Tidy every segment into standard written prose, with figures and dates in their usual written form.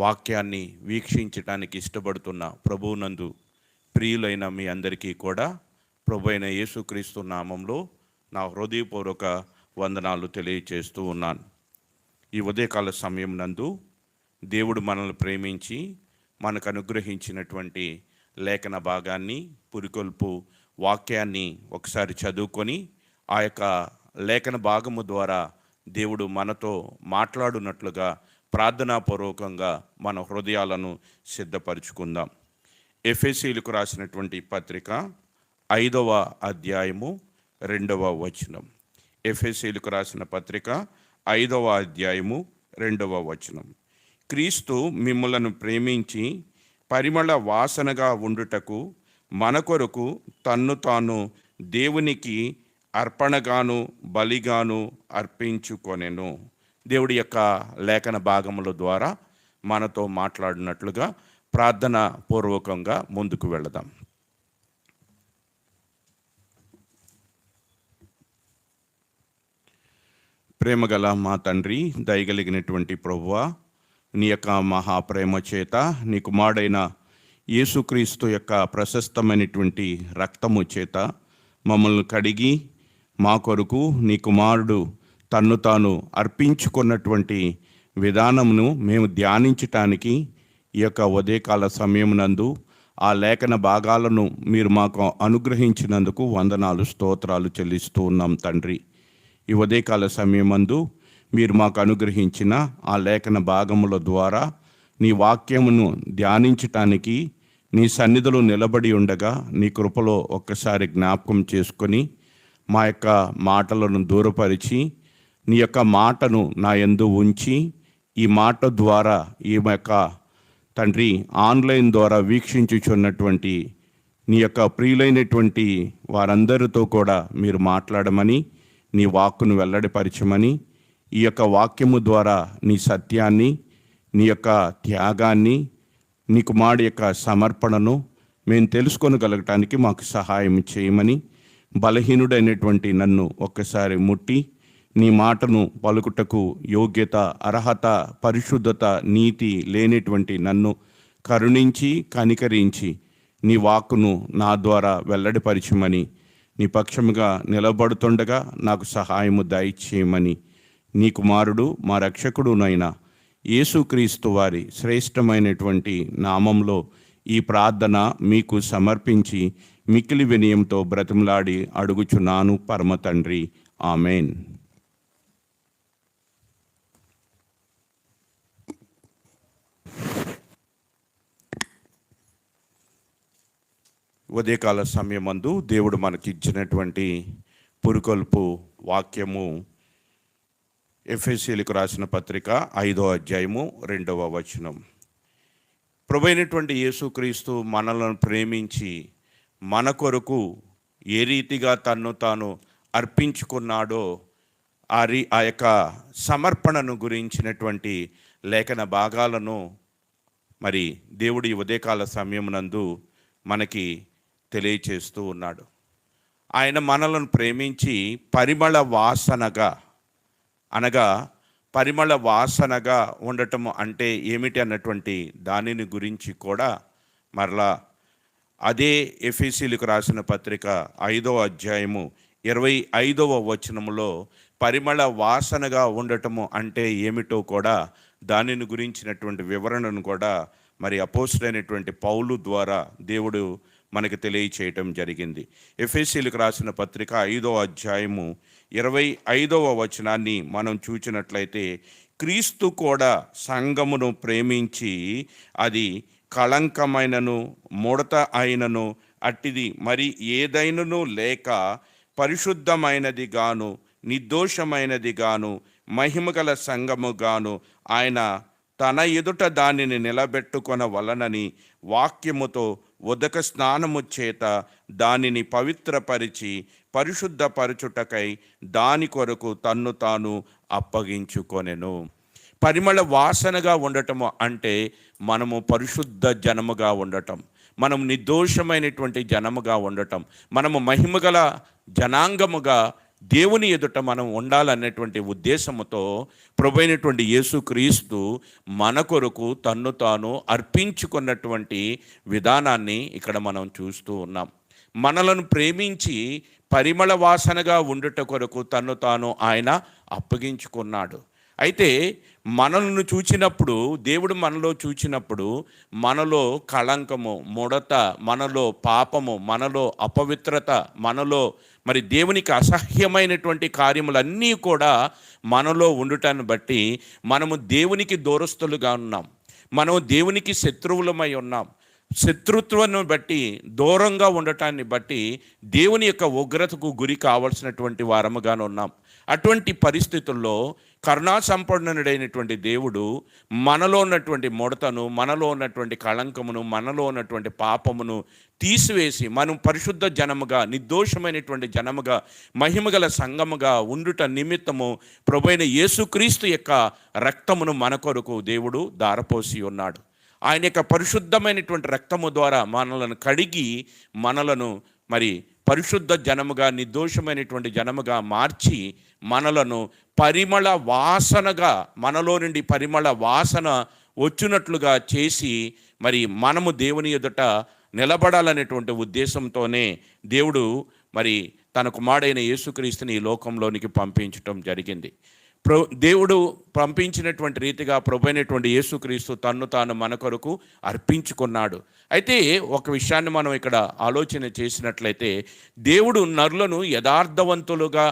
వాక్యాన్ని వీక్షించటానికి ఇష్టపడుతున్న ప్రభువునందు ప్రియులైన మీ అందరికీ కూడా ప్రభు అయిన యేసుక్రీస్తు నామంలో నా హృదయపూర్వక వందనాలు తెలియచేస్తూ ఉన్నాను. ఈ ఉదయకాల సమయం నందు దేవుడు మనల్ని ప్రేమించి మనకు అనుగ్రహించినటువంటి లేఖన భాగాన్ని, పురికొల్పు వాక్యాన్ని ఒకసారి చదువుకొని ఆ యొక్క లేఖన భాగము ద్వారా దేవుడు మనతో మాట్లాడునట్లుగా ప్రార్థనాపూర్వకంగా మన హృదయాలను సిద్ధపరచుకుందాం. ఎఫెసీయులకు రాసినటువంటి పత్రిక 5వ అధ్యాయము 2వ వచనం. ఎఫెసీయులకు రాసిన పత్రిక 5వ అధ్యాయము 2వ వచనం. క్రీస్తు మిమ్ములను ప్రేమించి పరిమళ వాసనగా ఉండుటకు మన కొరకు తన్ను తాను దేవునికి అర్పణగాను బలిగాను అర్పించుకొనెను. దేవుడి యొక్క లేఖన భాగముల ద్వారా మనతో మాట్లాడినట్లుగా ప్రార్థన పూర్వకంగా ముందుకు వెళదాం. ప్రేమగల మా తండ్రి, దయగలిగినటువంటి ప్రభువా, నీ యొక్క మహాప్రేమ చేత నీ కుమారుడైన యేసుక్రీస్తు యొక్క ప్రశస్తమైనటువంటి రక్తము చేత మమ్మల్ని కడిగి మా కొరకు నీ కుమారుడు తన్ను తాను అర్పించుకున్నటువంటి విధానమును మేము ధ్యానించటానికి ఈ యొక్క ఉదయకాల సమయం నందు ఆ లేఖన భాగాలను మీరు మాకు అనుగ్రహించినందుకు వందనాలు, స్తోత్రాలు చెల్లిస్తూ ఉన్నాం తండ్రి. ఈ ఉదయకాల సమయమందు మీరు మాకు అనుగ్రహించిన ఆ లేఖన భాగముల ద్వారా నీ వాక్యమును ధ్యానించటానికి నీ సన్నిధిలో నిలబడి ఉండగా నీ కృపలో ఒక్కసారి జ్ఞాపకం చేసుకొని మా యొక్క మాటలను దూరపరిచి నీ యొక్క మాటను నా యందు ఉంచి ఈ మాట ద్వారా ఈ యొక్క తండ్రి ఆన్లైన్ ద్వారా వీక్షించుచున్నటువంటి నీ యొక్క ప్రియులైనటువంటి వారందరితో కూడా మీరు మాట్లాడమని, నీ వాక్కును వెల్లడిపరచమని, ఈ యొక్క వాక్యము ద్వారా నీ సత్యాన్ని, నీ యొక్క త్యాగాన్ని, నీ కుమారుడి యొక్క సమర్పణను మేము తెలుసుకొనగలగటానికి మాకు సహాయం చేయమని, బలహీనుడైనటువంటి నన్ను ఒక్కసారి ముట్టి నీ మాటను పలుకుటకు యోగ్యత, అర్హత, పరిశుద్ధత, నీతి లేనిటువంటి నన్ను కరుణించి కనికరించి నీ వాక్కును నా ద్వారా వెల్లడిపరచమని, నీ పక్షముగా నిలబడుతుండగా నాకు సహాయము దయచేయమని, నీ కుమారుడు మా రక్షకుడునైన యేసుక్రీస్తు వారి శ్రేష్టమైనటువంటి నామంలో ఈ ప్రార్థన మీకు సమర్పించి మిక్కిలి వినయంతో బ్రతిమలాడి అడుగుచున్నాను పరమ తండ్రి. ఆమెన్. ఉదయకాల సమయమందు దేవుడు మనకిచ్చినటువంటి పురుకొల్పు వాక్యము ఎఫెసీయులకు రాసిన పత్రిక 5వ అధ్యాయము 2వ వచనం. ప్రభువైనటువంటి యేసుక్రీస్తు మనలను ప్రేమించి మన కొరకు ఏ రీతిగా తన్ను తాను అర్పించుకున్నాడో ఆ యొక్క సమర్పణను గురించినటువంటి లేఖన భాగాలను మరి దేవుడి ఉదయకాల సమయమునందు మనకి తెలియచేస్తూ ఉన్నాడు. ఆయన మనలను ప్రేమించి పరిమళ వాసనగా, అనగా పరిమళ వాసనగా ఉండటము అంటే ఏమిటి అన్నటువంటి దానిని గురించి కూడా మరలా అదే ఎఫెసీయులకు రాసిన పత్రిక 5వ అధ్యాయము 25వ వచనములో పరిమళ వాసనగా ఉండటము అంటే ఏమిటో కూడా దానిని గురించినటువంటి వివరణను కూడా మరి అపోస్తలుడైనటువంటి పౌలు ద్వారా దేవుడు మనకు తెలియచేయటం జరిగింది. ఎఫెసీయులకు రాసిన పత్రిక 5వ అధ్యాయము 25వ వచనాన్ని మనం చూచినట్లయితే, క్రీస్తు కూడా సంఘమును ప్రేమించి అది కళంకమైనను ముడత అయినను అట్టిది మరి ఏదైనను లేక పరిశుద్ధమైనది గాను నిర్దోషమైనది గాను మహిమగల సంఘము గాను ఆయన తన ఎదుట దానిని నిలబెట్టుకొన వలనని వాక్యముతో ఉదక స్నానము చేత దానిని పవిత్రపరిచి పరిశుద్ధపరచుటకై దాని కొరకు తన్ను తాను అప్పగించుకొనెను. పరిమళ వాసనగా ఉండటము అంటే మనము పరిశుద్ధ జనముగా ఉండటం, మనం నిర్దోషమైనటువంటి జనముగా ఉండటం, మనము మహిమగల జనాంగముగా దేవుని ఎదుట మనం ఉండాలనేటువంటి ఉద్దేశంతో ప్రభువైనటువంటి యేసుక్రీస్తు మన కొరకు తన్ను తాను అర్పించుకున్నటువంటి విధానాన్ని ఇక్కడ మనం చూస్తూ ఉన్నాం. మనలను ప్రేమించి పరిమళ వాసనగా ఉండుట కొరకు తన్ను తాను ఆయన అప్పగించుకున్నాడు. అయితే మనల్ని చూచినప్పుడు, దేవుడు మనలో చూచినప్పుడు మనలో కళంకము, ముడత, మనలో పాపము, మనలో అపవిత్రత, మనలో మరి దేవునికి అసహ్యమైనటువంటి కార్యములన్నీ కూడా మనలో ఉండుటాన్ని బట్టి మనము దేవునికి దూరస్తులుగా ఉన్నాం. మనం దేవునికి శత్రువులమై ఉన్నాం. శత్రుత్వాన్ని బట్టి, దూరంగా ఉండటాన్ని బట్టి దేవుని యొక్క ఉగ్రతకు గురి కావాల్సినటువంటి వారముగానే ఉన్నాం. అటువంటి పరిస్థితుల్లో కరుణా సంపన్నుడైనటువంటి దేవుడు మనలో ఉన్నటువంటి ముడతను, మనలో ఉన్నటువంటి కళంకమును, మనలో ఉన్నటువంటి పాపమును తీసివేసి మనం పరిశుద్ధ జనముగా, నిర్దోషమైనటువంటి జనముగా, మహిమగల సంఘముగా ఉండుట నిమిత్తము ప్రభువైన యేసుక్రీస్తు యొక్క రక్తమును మన కొరకు దేవుడు ధారపోసి ఉన్నాడు. ఆయన యొక్క పరిశుద్ధమైనటువంటి రక్తము ద్వారా మనలను కడిగి మనలను మరి పరిశుద్ధ జనముగా, నిర్దోషమైనటువంటి జనముగా మార్చి మనలను పరిమళ వాసనగా, మనలో నుండి పరిమళ వాసన వచ్చినట్లుగా చేసి మరి మనము దేవుని ఎదుట నిలబడాలనేటువంటి ఉద్దేశంతోనే దేవుడు మరి తన కుమారుడైన యేసుక్రీస్తుని ఈ లోకంలోనికి పంపించటం జరిగింది. దేవుడు పంపించినటువంటి రీతిగా ప్రభువైనటువంటి యేసుక్రీస్తు తన్ను తాను మన కొరకు అర్పించుకున్నాడు. అయితే ఒక విషయాన్ని మనం ఇక్కడ ఆలోచన చేసినట్లయితే, దేవుడు నరులను యథార్థవంతులుగా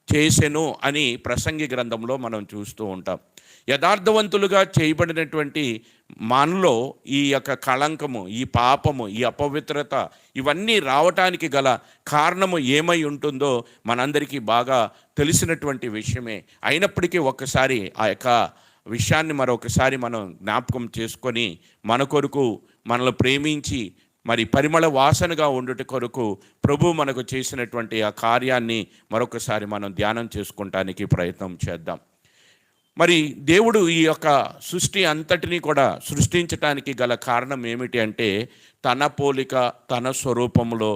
చేసెను అని ప్రసంగి గ్రంథంలో మనం చూస్తూ ఉంటాం. యథార్థవంతులుగా చేయబడినటువంటి మనలో ఈ యొక్క కళంకము, ఈ పాపము, ఈ అపవిత్రత ఇవన్నీ రావటానికి గల కారణము ఏమై ఉంటుందో మనందరికీ బాగా తెలిసినటువంటి విషయమే. అయినప్పటికీ ఒక్కసారి ఆ యొక్క విషయాన్ని మరొకసారి మనం జ్ఞాపకం చేసుకొని మన కొరకు మనల్ని ప్రేమించి మరి పరిమళ వాసనగా ఉండుట కొరకు ప్రభు మనకు చేసినటువంటి ఆ కార్యాన్ని మరొకసారి మనం ధ్యానం చేసుకుంటానికి ప్రయత్నం చేద్దాం. మరి దేవుడు ఈ యొక్క సృష్టి అంతటినీ కూడా సృష్టించటానికి గల కారణం ఏమిటి అంటే, తన పోలిక తన స్వరూపంలో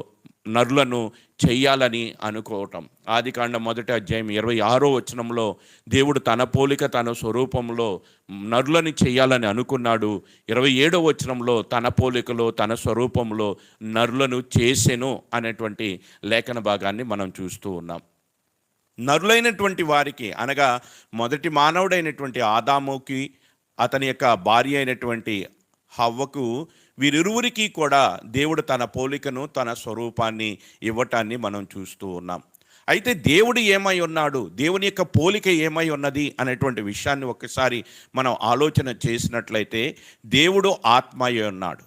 నరులను చెయ్యాలని అనుకోవటం. ఆదికాండం 1వ అధ్యాయం 26వ వచనంలో దేవుడు తన పోలిక తన స్వరూపంలో నరులని చెయ్యాలని అనుకున్నాడు. 27వ వచనంలో తన పోలికలో తన స్వరూపంలో నరులను చేసెను అనేటువంటి లేఖన భాగాన్ని మనం చూస్తూ ఉన్నాం. నరులైనటువంటి వారికి అనగా మొదటి మానవుడైనటువంటి ఆదాముకి, అతని యొక్క భార్య అయినటువంటి హవ్వకు, వీరిరువురికి కూడా దేవుడు తన పోలికను తన స్వరూపాన్ని ఇవ్వటాన్ని మనం చూస్తూ ఉన్నాం. అయితే దేవుడు ఏమై ఉన్నాడు, దేవుని యొక్క పోలిక ఏమై ఉన్నది అనేటువంటి విషయాన్ని ఒకసారి మనం ఆలోచన చేసినట్లయితే, దేవుడు ఆత్మ అయి ఉన్నాడు.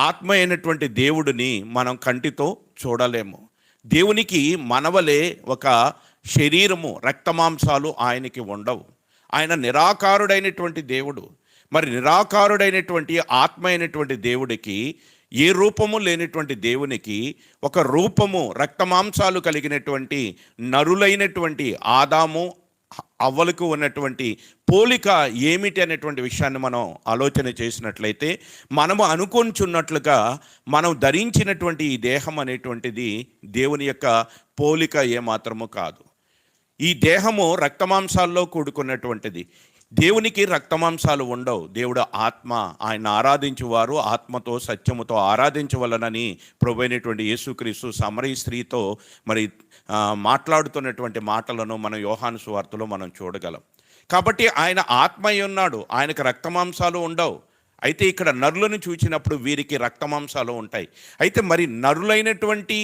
ఆత్మ అయినటువంటి దేవుడిని మనం కంటితో చూడలేము. దేవునికి మనవలే ఒక శరీరము, రక్తమాంసాలు ఆయనకి ఉండవు. ఆయన నిరాకారుడైనటువంటి దేవుడు. మరి నిరాకారుడైనటువంటి ఆత్మ అయినటువంటి దేవుడికి, ఏ రూపము లేనటువంటి దేవునికి ఒక రూపము, రక్తమాంసాలు కలిగినటువంటి నరులైనటువంటి ఆదాము అవ్వలకు ఉన్నటువంటి పోలిక ఏమిటి అనేటువంటి విషయాన్ని మనం ఆలోచన చేసినట్లయితే, మనము అనుకొంచున్నట్లుగా మనం ధరించినటువంటి ఈ దేహం అనేటువంటిది దేవుని యొక్క పోలిక ఏమాత్రము కాదు. ఈ దేహము రక్తమాంసాల్లో కూడుకున్నటువంటిది. దేవునికి రక్తమాంసాలు ఉండవు. దేవుడు ఆత్మ. ఆయన ఆరాధించువారు ఆత్మతో సత్యముతో ఆరాధించవలనని ప్రభువైనటువంటి యేసుక్రీస్తు సమరయ స్త్రీతో మరి మాట్లాడుతున్నటువంటి మాటలను మనం యోహాను సువార్తలో మనం చూడగలం. కాబట్టి ఆయన ఆత్మ అయి ఉన్నాడు, ఆయనకు రక్తమాంసాలు ఉండవు. అయితే ఇక్కడ నరులను చూచినప్పుడు వీరికి రక్తమాంసాలు ఉంటాయి. అయితే మరి నరులైనటువంటి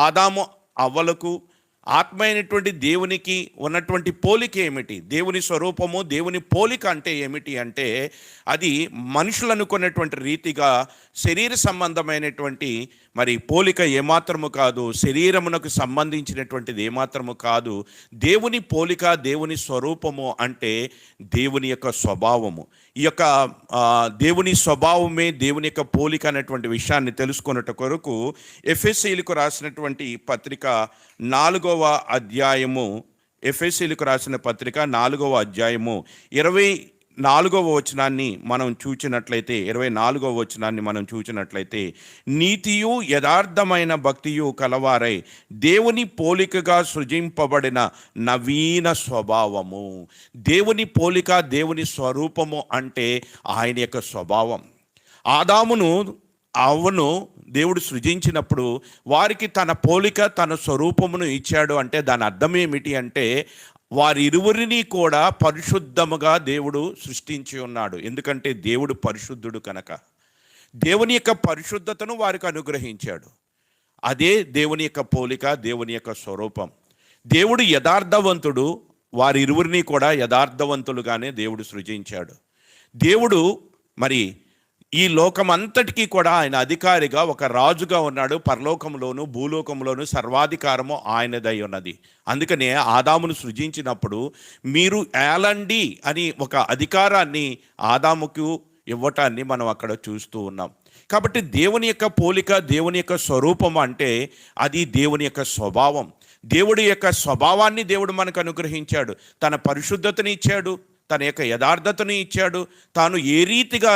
ఆదాము అవ్వలకు ఆత్మ అయినటువంటి దేవునికి ఉన్నటువంటి పోలిక ఏమిటి? దేవుని స్వరూపము, దేవుని పోలిక అంటే ఏమిటి అంటే, అది మనుషులు అనుకున్నటువంటి రీతిగా శరీర సంబంధమైనటువంటి మరి పోలిక ఏమాత్రము కాదు. శరీరమునకు సంబంధించినటువంటిది ఏమాత్రము కాదు. దేవుని పోలిక, దేవుని స్వరూపము అంటే దేవుని యొక్క స్వభావము. ఈ యొక్క దేవుని స్వభావమే దేవుని యొక్క పోలిక అనేటువంటి విషయాన్ని తెలుసుకున్నట్టు కొరకు ఎఫెసీయులకు రాసినటువంటి పత్రిక 4వ అధ్యాయము, ఎఫెసీయులకు రాసిన పత్రిక 4వ అధ్యాయము వచనాన్ని మనం చూచినట్లయితే 24వ వచనాన్ని మనం చూచినట్లయితే, నీతియు యథార్థమైన భక్తియు కలవారై దేవుని పోలికగా సృజింపబడిన నవీన స్వభావము. దేవుని పోలిక, దేవుని స్వరూపము అంటే ఆయన యొక్క స్వభావం. ఆదామును అవ్వను దేవుడు సృజించినప్పుడు వారికి తన పోలిక, తన స్వరూపమును ఇచ్చాడు. అంటే దాని అర్థం ఏమిటి అంటే, వారిరువురిని కూడా పరిశుద్ధముగా దేవుడు సృష్టించి ఉన్నాడు. ఎందుకంటే దేవుడు పరిశుద్ధుడు కనుక దేవుని యొక్క పరిశుద్ధతను వారికి అనుగ్రహించాడు. అదే దేవుని యొక్క పోలిక, దేవుని యొక్క స్వరూపం. దేవుడు యథార్థవంతుడు, వారిరువురిని కూడా యథార్థవంతులుగానే దేవుడు సృజించాడు. దేవుడు మరి ఈ లోకమంతటికీ కూడా ఆయన అధికారిగా, ఒక రాజుగా ఉన్నాడు. పరలోకంలోను భూలోకంలోను సర్వాధికారము ఆయనదై ఉన్నది. అందుకనే ఆదామును సృజించినప్పుడు మీరు ఏలండి అని ఒక అధికారాన్ని ఆదాముకు ఇవ్వటాన్ని మనం అక్కడ చూస్తూ ఉన్నాం. కాబట్టి దేవుని యొక్క పోలిక, దేవుని యొక్క స్వరూపం అంటే అది దేవుని యొక్క స్వభావం. దేవుడి యొక్క స్వభావాన్ని దేవుడు మనకు అనుగ్రహించాడు. తన పరిశుద్ధతని ఇచ్చాడు, తన యొక్క యథార్థతను ఇచ్చాడు. తాను ఏ రీతిగా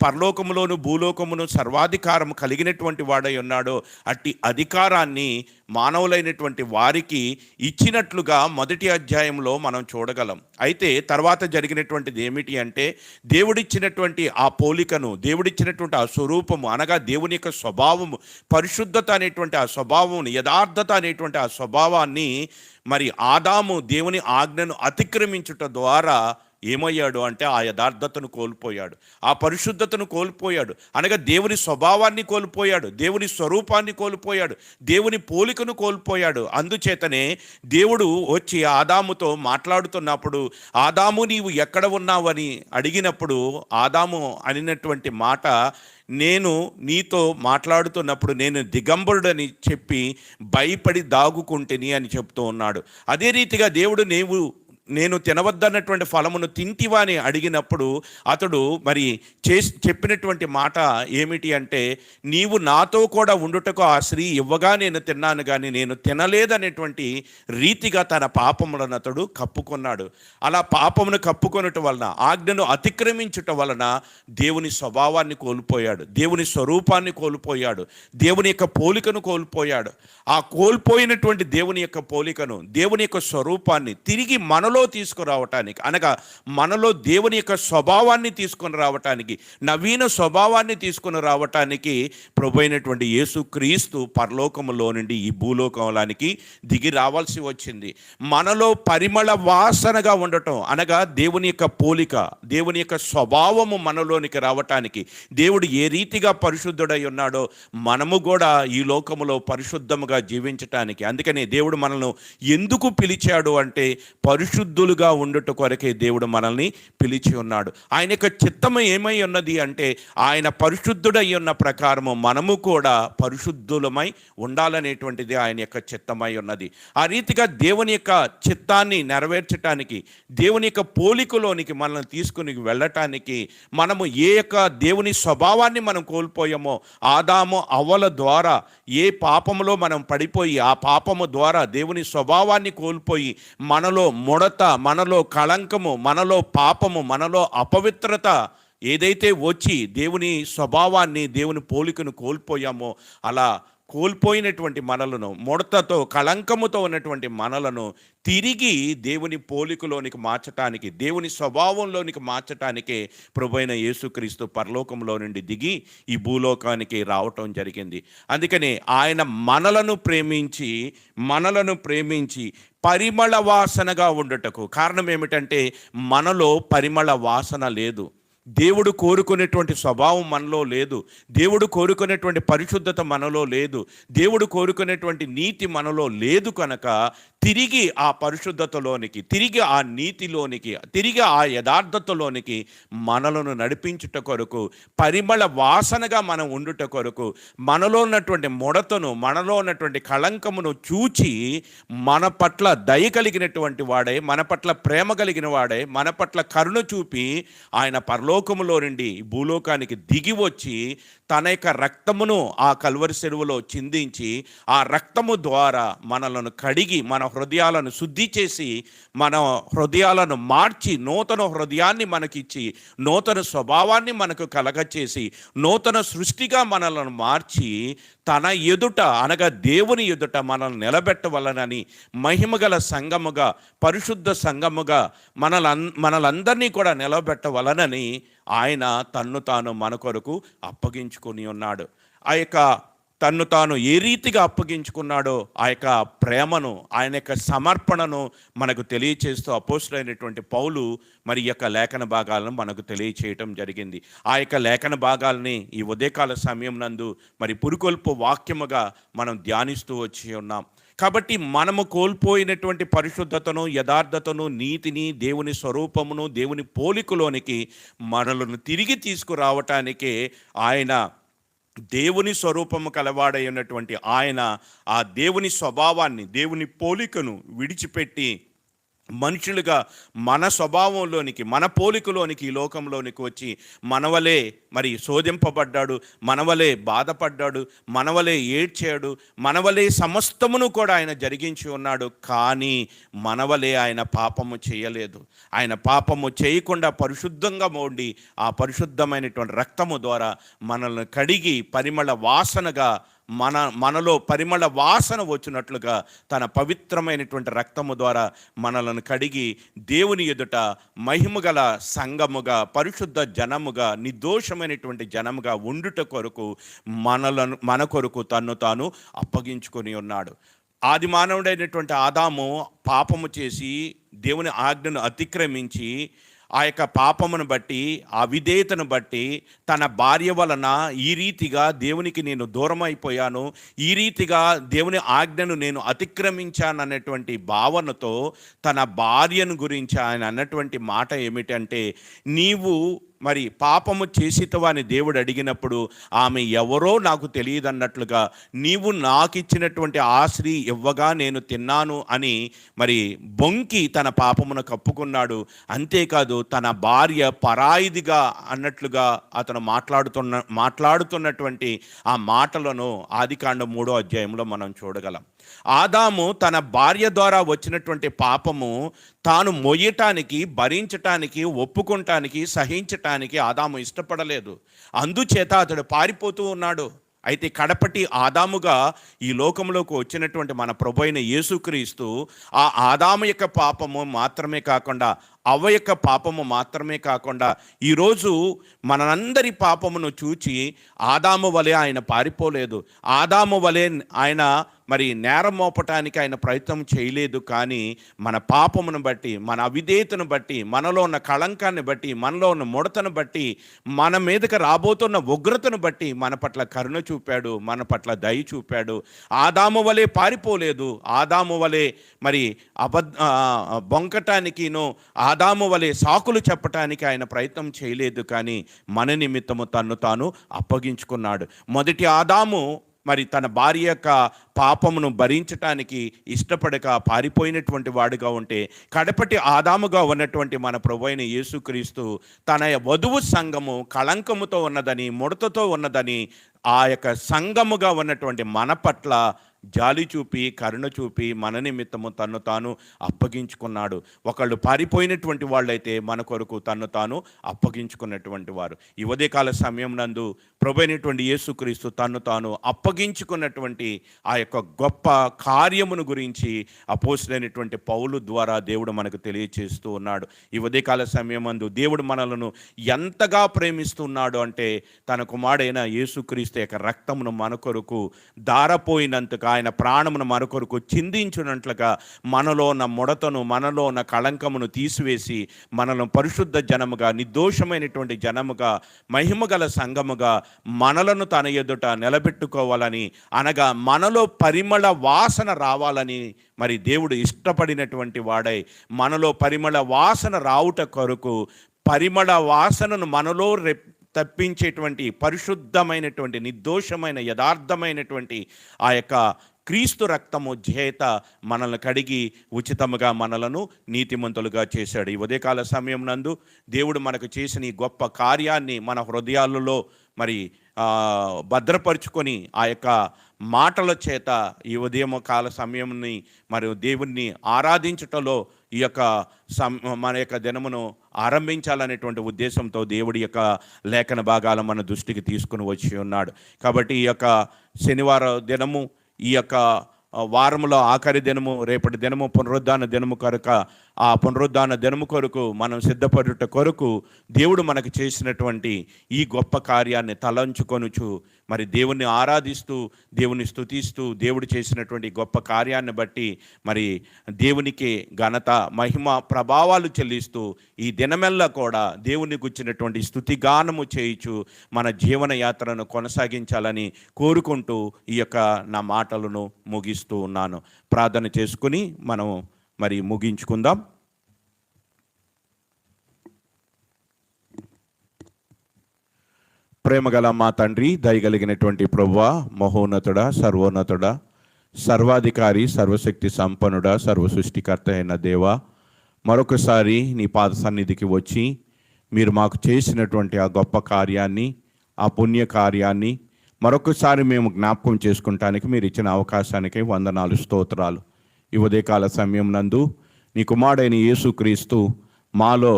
పరలోకములోను భూలోకమును సర్వాధికారం కలిగినటువంటి వాడై ఉన్నాడో అట్టి అధికారాన్ని మానవులైనటువంటి వారికి ఇచ్చినట్లుగా మొదటి అధ్యాయంలో మనం చూడగలం. అయితే తర్వాత జరిగినటువంటిది ఏమిటి అంటే, దేవుడిచ్చినటువంటి ఆ పోలికను, దేవుడిచ్చినటువంటి ఆ స్వరూపము అనగా దేవుని యొక్క స్వభావము, పరిశుద్ధత అనేటువంటి ఆ స్వభావమును, యథార్థత అనేటువంటి ఆ స్వభావాన్ని మరి ఆదాము దేవుని ఆజ్ఞను అతిక్రమించుట ద్వారా ఏమయ్యాడు అంటే ఆ యథార్థతను కోల్పోయాడు, ఆ పరిశుద్ధతను కోల్పోయాడు. అనగా దేవుని స్వభావాన్ని కోల్పోయాడు, దేవుని స్వరూపాన్ని కోల్పోయాడు, దేవుని పోలికను కోల్పోయాడు. అందుచేతనే దేవుడు వచ్చి ఆదాముతో మాట్లాడుతున్నప్పుడు, ఆదాము నీవు ఎక్కడ ఉన్నావని అడిగినప్పుడు ఆదాము అనినటువంటి మాట, నేను నీతో మాట్లాడుతున్నప్పుడు నేను దిగంబరుడని చెప్పి భయపడి దాగుకుంటేని అని చెప్తూ ఉన్నాడు. అదే రీతిగా దేవుడు నేను తినవద్దన్నటువంటి ఫలమును తింటివా అని అడిగినప్పుడు అతడు మరి చెప్పినటువంటి మాట ఏమిటి అంటే, నీవు నాతో కూడా ఉండుటకు ఆ స్త్రీ ఇవ్వగా నేను తిన్నాను కానీ నేను తినలేదనేటువంటి రీతిగా తన పాపములను అతడు కప్పుకున్నాడు. అలా పాపమును కప్పుకొనటం వలన, ఆజ్ఞను అతిక్రమించుట వలన దేవుని స్వభావాన్ని కోల్పోయాడు, దేవుని స్వరూపాన్ని కోల్పోయాడు, దేవుని యొక్క పోలికను కోల్పోయాడు. ఆ కోల్పోయినటువంటి దేవుని యొక్క పోలికను, దేవుని యొక్క స్వరూపాన్ని తిరిగి మనలో తీసుకురావటానికి, అనగా మనలో దేవుని యొక్క స్వభావాన్ని తీసుకొని రావటానికి, నవీన స్వభావాన్ని తీసుకొని రావటానికి ప్రభువైనటువంటి యేసుక్రీస్తు పరలోకములో నుండి ఈ భూలోకానికి దిగి రావాల్సి వచ్చింది. మనలో పరిమళ వాసనగా ఉండటం, అనగా దేవుని యొక్క పోలిక, దేవుని యొక్క స్వభావము మనలోనికి రావటానికి, దేవుడు ఏ రీతిగా పరిశుద్ధుడై ఉన్నాడో మనము కూడా ఈ లోకములో పరిశుద్ధముగా జీవించటానికి. అందుకనే దేవుడు మనల్ని ఎందుకు పిలిచాడు అంటే, పరిశుద్ధులుగా ఉండుట కొరకే దేవుడు మనల్ని పిలిచి ఉన్నాడు. ఆయన యొక్క చిత్తము ఏమై ఉన్నది అంటే, ఆయన పరిశుద్ధుడై ఉన్న ప్రకారము మనము కూడా పరిశుద్ధులమై ఉండాలనేటువంటిది ఆయన యొక్క చిత్తమై ఉన్నది. ఆ రీతిగా దేవుని యొక్క చిత్తాన్ని నెరవేర్చటానికి, దేవుని యొక్క పోలికలోనికి మనల్ని తీసుకుని వెళ్ళటానికి, మనము ఏ యొక్క దేవుని స్వభావాన్ని మనం కోల్పోయామో, ఆదాము అవ్వల ద్వారా ఏ పాపములో మనం పడిపోయి ఆ పాపము ద్వారా దేవుని స్వభావాన్ని కోల్పోయి మనలో ముడత, మనలో కళంకము, మనలో పాపము, మనలో అపవిత్రత ఏదైతే వచ్చి దేవుని స్వభావాన్ని, దేవుని పోలికను కోల్పోయామో, అలా కోల్పోయినటువంటి మనలను, ముడతతో కళంకముతో ఉన్నటువంటి మనలను తిరిగి దేవుని పోలికలోనికి మార్చటానికి, దేవుని స్వభావంలోనికి మార్చటానికే ప్రభువైన యేసుక్రీస్తు పరలోకంలో నుండి దిగి ఈ భూలోకానికి రావటం జరిగింది. అందుకనే ఆయన మనలను ప్రేమించి పరిమళ వాసనగా ఉండుటకు కారణం ఏమిటంటే, మనలో పరిమళ వాసన లేదు. దేవుడు కోరుకునేటువంటి స్వభావం మనలో లేదు, దేవుడు కోరుకునేటువంటి పరిశుద్ధత మనలో లేదు, దేవుడు కోరుకునేటువంటి నీతి మనలో లేదు. కనుక తిరిగి ఆ పరిశుద్ధతలోనికి, తిరిగి ఆ నీతిలోనికి, తిరిగి ఆ యథార్థతలోనికి మనలను నడిపించుట కొరకు, పరిమళ వాసనగా మనం ఉండుట కొరకు, మనలో ఉన్నటువంటి ముడతను, మనలో ఉన్నటువంటి కళంకమును చూచి మన పట్ల దయ కలిగినటువంటి వాడే, మన పట్ల ప్రేమ కలిగిన వాడే, మన పట్ల కరుణ చూపి ఆయన పరలోక పరలోకములో నుండి భూలోకానికి దిగి వచ్చి తన యొక్క రక్తమును ఆ కల్వరి చెరువులో చిందించి ఆ రక్తము ద్వారా మనలను కడిగి మన హృదయాలను శుద్ధి చేసి మన హృదయాలను మార్చి నూతన హృదయాన్ని మనకిచ్చి నూతన స్వభావాన్ని మనకు కలగచేసి నూతన సృష్టిగా మనలను మార్చి తన ఎదుట అనగా దేవుని ఎదుట మనల్ని నిలబెట్టవలనని మహిమగల సంఘముగా పరిశుద్ధ సంఘముగా మనలందరినీ కూడా నిలబెట్టవలనని ఆయన తన్ను తాను మన కొరకు అప్పగించుకొని ఉన్నాడు. ఆ యొక్క తన్ను తాను ఏ రీతిగా అప్పగించుకున్నాడో ఆ యొక్క ప్రేమను, ఆయన యొక్క సమర్పణను మనకు తెలియచేస్తూ అపోస్తులైనటువంటి పౌలు మరి ఈ యొక్క లేఖన భాగాలను మనకు తెలియచేయటం జరిగింది. ఆ యొక్క లేఖన భాగాల్ని ఈ ఉదయకాల సమయం నందు మరి పురుకొల్పు వాక్యముగా మనం ధ్యానిస్తూ వచ్చి ఉన్నాం. కాబట్టి మనము కోల్పోయినటువంటి పరిశుద్ధతను, యథార్థతను, నీతిని, దేవుని స్వరూపమును, దేవుని పోలికలోనికి మనలను తిరిగి తీసుకురావటానికే ఆయన దేవుని స్వరూపము కలవాడై ఉన్నటువంటి ఆయన ఆ దేవుని స్వభావాన్ని, దేవుని పోలికను విడిచిపెట్టి మనుషులుగా మన స్వభావంలోనికి, మన పోలికలోనికి, ఈ లోకంలోనికి వచ్చి మనవలే మరి శోధింపబడ్డాడు, మనవలే బాధపడ్డాడు, మనవలే ఏడ్చాడు, మనవలే సమస్తమును కూడా ఆయన జరిగించి ఉన్నాడు. కానీ మనవలే ఆయన పాపము చేయలేదు. ఆయన పాపము చేయకుండా పరిశుద్ధంగా ఉండి ఆ పరిశుద్ధమైనటువంటి రక్తము ద్వారా మనల్ని కడిగి పరిమళ వాసనగా మనలో పరిమళ వాసన వచ్చినట్లుగా తన పవిత్రమైనటువంటి రక్తము ద్వారా మనలను కడిగి దేవుని ఎదుట మహిమగల సంఘముగా, పరిశుద్ధ జనముగా, నిర్దోషమైనటువంటి జనముగా ఉండుట కొరకు మన కొరకు తన్ను తాను అప్పగించుకొని ఉన్నాడు. ఆది మానవుడైనటువంటి ఆదాము పాపము చేసి దేవుని ఆజ్ఞను అతిక్రమించి ఆ యొక్క పాపమును బట్టి, అవిధేయతను బట్టి తన భార్య వలన ఈ రీతిగా దేవునికి నేను దూరం అయిపోయాను, ఈ రీతిగా దేవుని ఆజ్ఞను నేను అతిక్రమించాను అన్నటువంటి భావనతో తన భార్యను గురించి ఆయన అన్నటువంటి మాట ఏమిటంటే, నీవు మరి పాపము చేసితవా అని దేవుడు అడిగినప్పుడు ఆమె ఎవరో నాకు తెలియదు అన్నట్లుగా నీవు నాకు ఇచ్చినటువంటి ఆ స్త్రీ ఇవ్వగా నేను తిన్నాను అని మరి బొంకి తన పాపమును కప్పుకున్నాడు. అంతేకాదు తన భార్య పరాయిదిగా అన్నట్లుగా అతను మాట్లాడుతున్నటువంటి ఆ మాటలను ఆదికాండం 3వ అధ్యాయంలో మనం చూడగలం. ఆదాము తన భార్య ద్వారా వచ్చినటువంటి పాపము తాను మొయ్యటానికి, భరించటానికి, ఒప్పుకుంటానికి, సహించటానికి ఆదాము ఇష్టపడలేదు. అందుచేత అతడు పారిపోతూ ఉన్నాడు. అయితే కడపటి ఆదాముగా ఈ లోకంలోకి వచ్చినటువంటి మన ప్రభు అయిన యేసుక్రీస్తు ఆ ఆదాము యొక్క పాపము మాత్రమే కాకుండా, అవ్వ యొక్క పాపము మాత్రమే కాకుండా ఈరోజు మనందరి పాపమును చూచి ఆదాము వలె ఆయన పారిపోలేదు. ఆదాము వలె ఆయన మరి నేరం మోపటానికి ఆయన ప్రయత్నం చేయలేదు. కానీ మన పాపమును బట్టి, మన అవిధేయతను బట్టి, మనలో ఉన్న కళంకాన్ని బట్టి, మనలో ఉన్న ముడతను బట్టి, మన మీదకి రాబోతున్న ఉగ్రతను బట్టి మన పట్ల కరుణ చూపాడు, మన పట్ల దయ చూపాడు. ఆదాము వలె పారిపోలేదు. ఆదాము వలె మరి బొంకటానికిను, ఆదాము వలె సాకులు చెప్పటానికి ఆయన ప్రయత్నం చేయలేదు. కానీ మన నిమిత్తము తన్ను తాను అప్పగించుకున్నాడు. మొదటి ఆదాము మరి తన భార్య యొక్క పాపమును భరించటానికి ఇష్టపడక పారిపోయినటువంటి వాడుగా ఉంటే, కడపటి ఆదాముగా ఉన్నటువంటి మన ప్రభువైన యేసుక్రీస్తు తన వధువు సంఘము కళంకముతో ఉన్నదని, ముడతతో ఉన్నదని ఆ యొక్క సంఘముగా ఉన్నటువంటి మన పట్ల జాలి చూపి, కరుణ చూపి మన నిమిత్తము తన్ను తాను అప్పగించుకున్నాడు. ఒకళ్ళు పారిపోయినటువంటి వాళ్ళైతే మన కొరకు తన్ను తాను అప్పగించుకున్నటువంటి వారు. ఈ ఉదయకాల సమయం నందు ప్రభువైనటువంటి యేసుక్రీస్తు తన్ను తాను అప్పగించుకున్నటువంటి ఆ యొక్క గొప్ప కార్యమును గురించి అపోస్తలుడైనటువంటి పౌలు ద్వారా దేవుడు మనకు తెలియచేస్తూ ఉన్నాడు. ఈ ఉదయకాల సమయం నందు దేవుడు మనలను ఎంతగా ప్రేమిస్తున్నాడు అంటే, తన కుమారుడైన యేసుక్రీస్తు యొక్క రక్తమును మన కొరకు దారపోయినంతగా, ఆయన ప్రాణమును మన కొరకు చిందించినట్లుగా మనలో ఉన్న ముడతను, మనలో ఉన్న కళంకమును తీసివేసి మనలను పరిశుద్ధ జనముగా, నిర్దోషమైనటువంటి జనముగా, మహిమగల సంఘముగా మనలను తన ఎదుట నిలబెట్టుకోవాలని, అనగా మనలో పరిమళ వాసన రావాలని మరి దేవుడు ఇష్టపడినటువంటి వాడై మనలో పరిమళ వాసన రావుట కొరకు పరిమళ వాసనను మనలో తప్పించేటువంటి పరిశుద్ధమైనటువంటి, నిర్దోషమైన, యథార్థమైనటువంటి ఆ యొక్క క్రీస్తు రక్తము చేత మనల్ని కడిగి ఉచితముగా మనలను నీతిమంతులుగా చేశాడు. ఈ ఉదయకాల సమయం నందు దేవుడు మనకు చేసిన ఈ గొప్ప కార్యాన్ని మన హృదయాలలో మరి భద్రపరుచుకొని ఆ యొక్క మాటల చేత ఈ ఉదయం కాల సమయంని మరియు దేవుణ్ణి ఆరాధించటంలో ఈ యొక్క మన యొక్క దినమును ఆరంభించాలనేటువంటి ఉద్దేశంతో దేవుడి యొక్క లేఖన భాగాలు మన దృష్టికి తీసుకుని వచ్చి ఉన్నాడు. కాబట్టి ఈ యొక్క శనివారం దినము, ఈ యొక్క వారంలో ఆఖరి దినము, రేపటి దినము పునరుద్ధాన దినము కనుక ఆ పునరుద్ధాన దినము కొరకు మనం సిద్ధపడుట కొరకు దేవుడు మనకు చేసినటువంటి ఈ గొప్ప కార్యాన్ని తలంచుకొనుచు మరి దేవుణ్ణి ఆరాధిస్తూ, దేవుని స్తుతిస్తూ, దేవుడు చేసినటువంటి గొప్ప కార్యాన్ని బట్టి మరి దేవునికి ఘనత, మహిమ, ప్రభావాలు చెల్లిస్తూ ఈ దినమెల్లా కూడా దేవుని గుర్చినటువంటి స్తుతిగానము చేయుచు మన జీవన యాత్రను కొనసాగించాలని కోరుకుంటూ ఈ యొక్క నా మాటలను ముగిస్తూ ఉన్నాను. ప్రార్థన చేసుకుని మనం మరి ముగించుకుందాం. ప్రేమగల మా తండ్రి, దయగలిగినటువంటి ప్రభువా, మహోన్నతుడా, సర్వోన్నతుడా, సర్వాధికారి, సర్వశక్తి సంపన్నుడా, సర్వసృష్టికర్త అయిన దేవా, మరొకసారి నీ పాద సన్నిధికి వచ్చి మీరు మాకు చేసినటువంటి ఆ గొప్ప కార్యాన్ని, ఆ పుణ్య కార్యాన్ని మరొకసారి మేము జ్ఞాపకం చేసుకుంటానికి మీరు ఇచ్చిన అవకాశానికి వందనాలు, స్తోత్రాలు. ఈ ఉదయకాల సమయం నందు నీ కుమారుడైన యేసుక్రీస్తు మాలో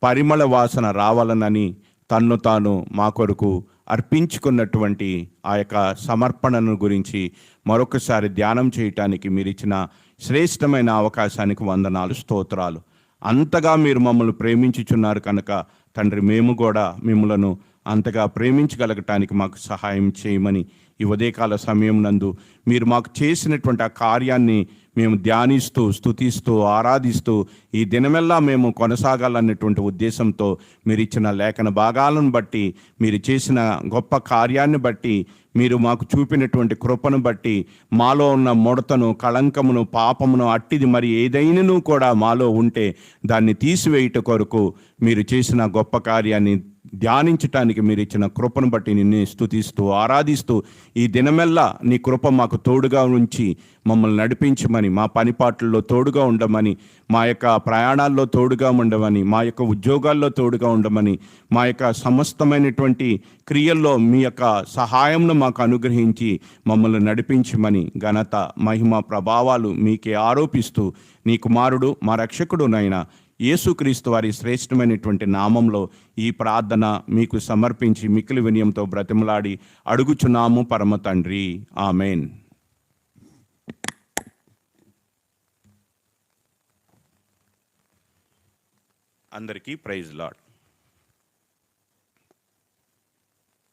పరిమళ వాసన రావాలనని తన్ను తాను మా కొరకు అర్పించుకున్నటువంటి ఆ యొక్క సమర్పణను గురించి మరొకసారి ధ్యానం చేయటానికి మీరు ఇచ్చిన శ్రేష్టమైన అవకాశానికి వందనాలు, స్తోత్రాలు. అంతగా మీరు మమ్మల్ని ప్రేమించుచున్నారు కనుక తండ్రి, మేము కూడా మిమ్మలను అంతగా ప్రేమించగలగటానికి మాకు సహాయం చేయమని ఈ ఉదయకాల సమయం నందు మీరు మాకు చేసినటువంటి ఆ కార్యాన్ని మేము ధ్యానిస్తూ, స్తుతిస్తూ, ఆరాధిస్తూ ఈ దినమెల్లా మేము కొనసాగాలన్నటువంటి ఉద్దేశంతో మీరు ఇచ్చిన లేఖన భాగాలను బట్టి, మీరు చేసిన గొప్ప కార్యాన్ని బట్టి, మీరు మాకు చూపినటువంటి కృపను బట్టి, మాలో ఉన్న ముడతను, కళంకమును, పాపమును, అట్టిది మరి ఏదైనాను కూడా మాలో ఉంటే దాన్ని తీసివేయుట కొరకు మీరు చేసిన గొప్ప కార్యాన్ని ధ్యానించటానికి మీరు ఇచ్చిన కృపను బట్టి నిన్నే స్తుతిస్తూ, ఆరాధిస్తూ ఈ దినమెల్లా నీ కృప మాకు తోడుగా ఉంచి మమ్మల్ని నడిపించమని, మా పనిపాట్లలో తోడుగా ఉండమని, మా యొక్క ప్రయాణాల్లో తోడుగా ఉండమని, మా యొక్క ఉద్యోగాల్లో తోడుగా ఉండమని, మా యొక్క సమస్తమైనటువంటి క్రియల్లో మీ యొక్క సహాయంను మాకు అనుగ్రహించి మమ్మల్ని నడిపించమని ఘనత, మహిమ, ప్రభావాలు మీకే ఆరోపిస్తూ నీ కుమారుడు మా రక్షకుడునైనా యేసుక్రీస్తు వారి శ్రేష్టమైనటువంటి నామంలో ఈ ప్రార్థన మీకు సమర్పించి మిక్కిలి వినయంతో బ్రతిమలాడి అడుగుచున్నాము పరమ తండ్రి, ఆమెన్. అందరికీ ప్రైజ్ లార్డ్.